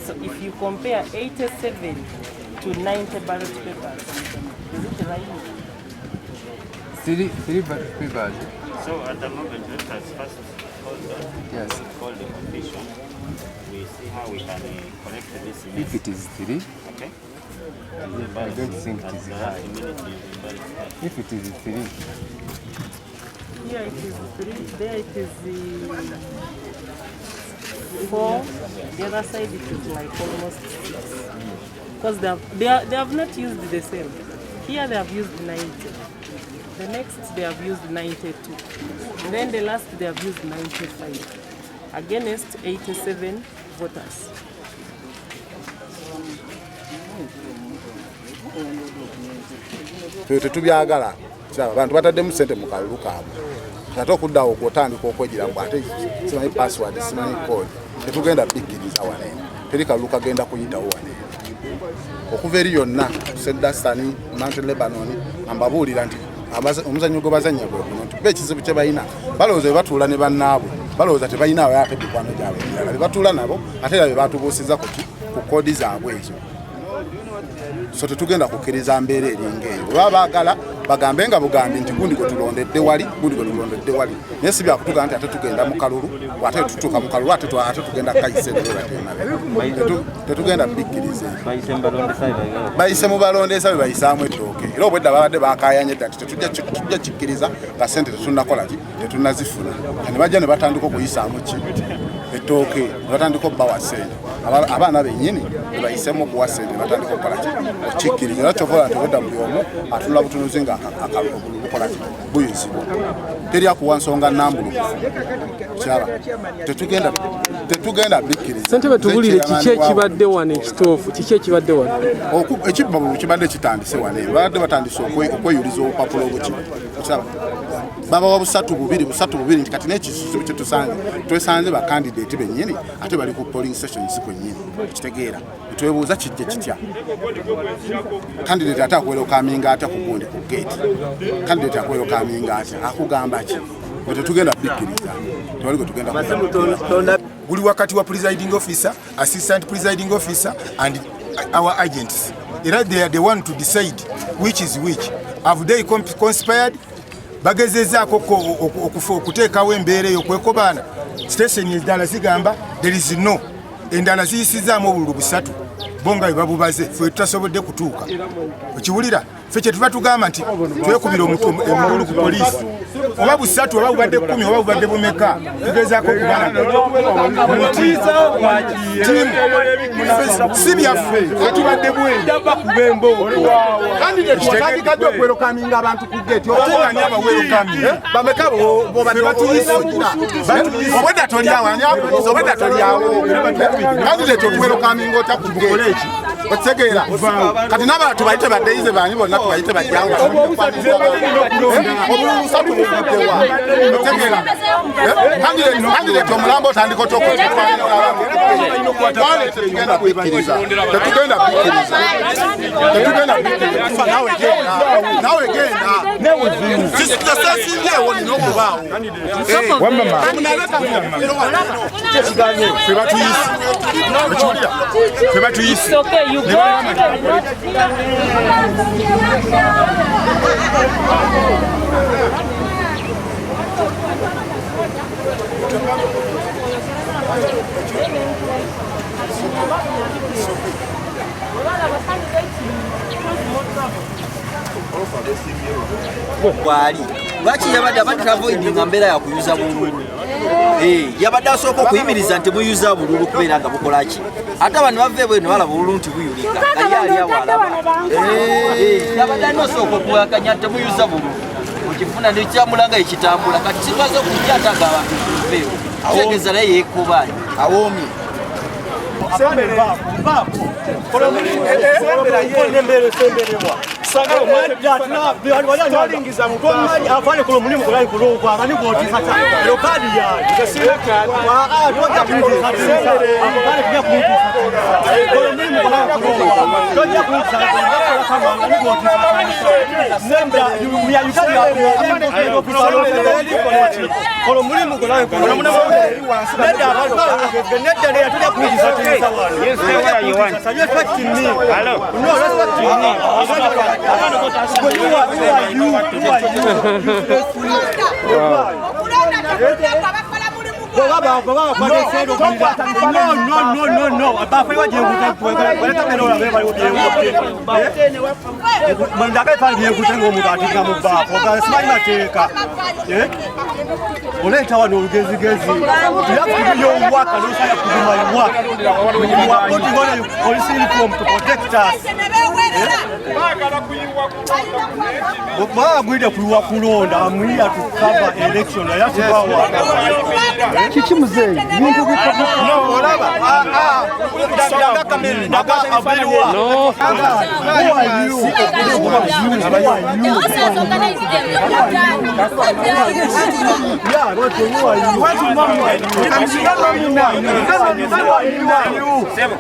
So if you compare 87 to 90 ballot papers, is it right? Three ballot papers. So at the moment, let us first call the commission. We see how we can collect this. If it is 3, okay. I don't think it is high. If it is 3, here it is 3, there it is 4, the other side it is like almost 6. Because they have not used the same. Here they have used 90. The next they have used 92. And then the last they have used 95. Against 87 voters. Tetubyagala abantu bataddemu ssente mu kalulu kaabwe ate okuddawo okwotandika okwegira mbu ate simanyi password simanyi code tetugenda bikkiriza waneeno teri kalulu kagenda kuyitawo waneeno okuva eri yonna Seddasani Mountain Lebanon ambabuulira nti omuzannyo gwe bazannya gwe guno nti ekizibu kye balina balowooza bwe batuula ne bannaabwe balowooza tebalinawo ate mikwano gyabwe emirala be batuula nabo ate era be batubuusiza ku koodi zaabwe ezo. So tetugenda kukkiriza mbeera eringa eyo bwe baagala bagambe nga bugambi nti gundi gwe tulondedde wali naye si byakutugamba nti ate tugenda mu kalulu ate tutuuka mu kalulu ate tugenda tetugenda bikkiriza bayise mu balondeesa be bayisaamu ettooke era obwedda babadde bakayanye dda nti tujja kikkiriza nga ssente tetunnakola ki tetunnazifuna ne bajja ne batandika okuyisaamu ki ettooke ne batandika obbawa ssente abaana bennyini bayisemu okuwa ssente batandika okukola ki okikkiriza era kyovola nti obwedda buli omu atunula butunuzi nga bukola ki buyizibwa teri akuwa nsonga nnambulukufu kiraba tetugenda bikkiriza. Ssentebe tubulire kiki ekibadde wano ekituufu kiki ekibadde wano ekibba kibadde kitandise wano babadde batandise okweyuliza obupapula obuki kiraba babawa busatu bubiri nti kati n'ekisuubizo kye twesanze bakandideeti bennyini ate bali ku polling stations kwennyini ekitegeera netwebuuza kijje kitya kandideeti ate akuwera okaminga atya ku gundi ku geeti kandideeti akuwera okaminga atya akugamba ki bwe tetugenda bikkiriza tewali gwe tugenda buli wakati wa presiding officer, assistant presiding officer and our agents era they are the one to decide which is which. Have they conspired? Bagezezaako okuteekawo embeera eyo okwekobaana station endala zigamba there is no endala ziyisizaamu obululu busatu bo nga bwe babubaze ffe tutasobodde kutuuka okiwulira ffe kye tuba tugamba nti twekubira omululu ku poliisi oba busatu oba bubadde 10 oba bubadde bumeka tugezaako okubana si byaffe tubadde bwenda kandidetwatandikadde okwerokaminga abantu ku geeti oteganya abawerokaminga bameka obwedda tolyawo obwedda tolyawo kandideti okwerokaminga otya ku geeti otegeera kati n'abala tubayite baddeyize banyi bonna tubayite bajjangu obulubusatu buvuddewa otegeera kandideti omulambo otandika tetugenda bikkiriza nawe genda sisitasasinyeewo nina okubaawo ffe batuyisi ekiwulira ffe batuyisi You go ahead. Wali lwaki yabadde abadde avoidinga mbeera yakuyuza bululu yabadde asooka okuyimiriza nti muyuza bululu kubeera nga bukolaki ate abantu bave bwe ne balaba obululu nti buyulika naye ali awo alaba yabadde alina osooka okuwakanya temuyuza bululu okifuna nekyamulanga ekitambula kati kimaze okujja ate aga abantu veewo kitegeeza naye yeekubani awoomye Kiki muzeyi bintu Seven.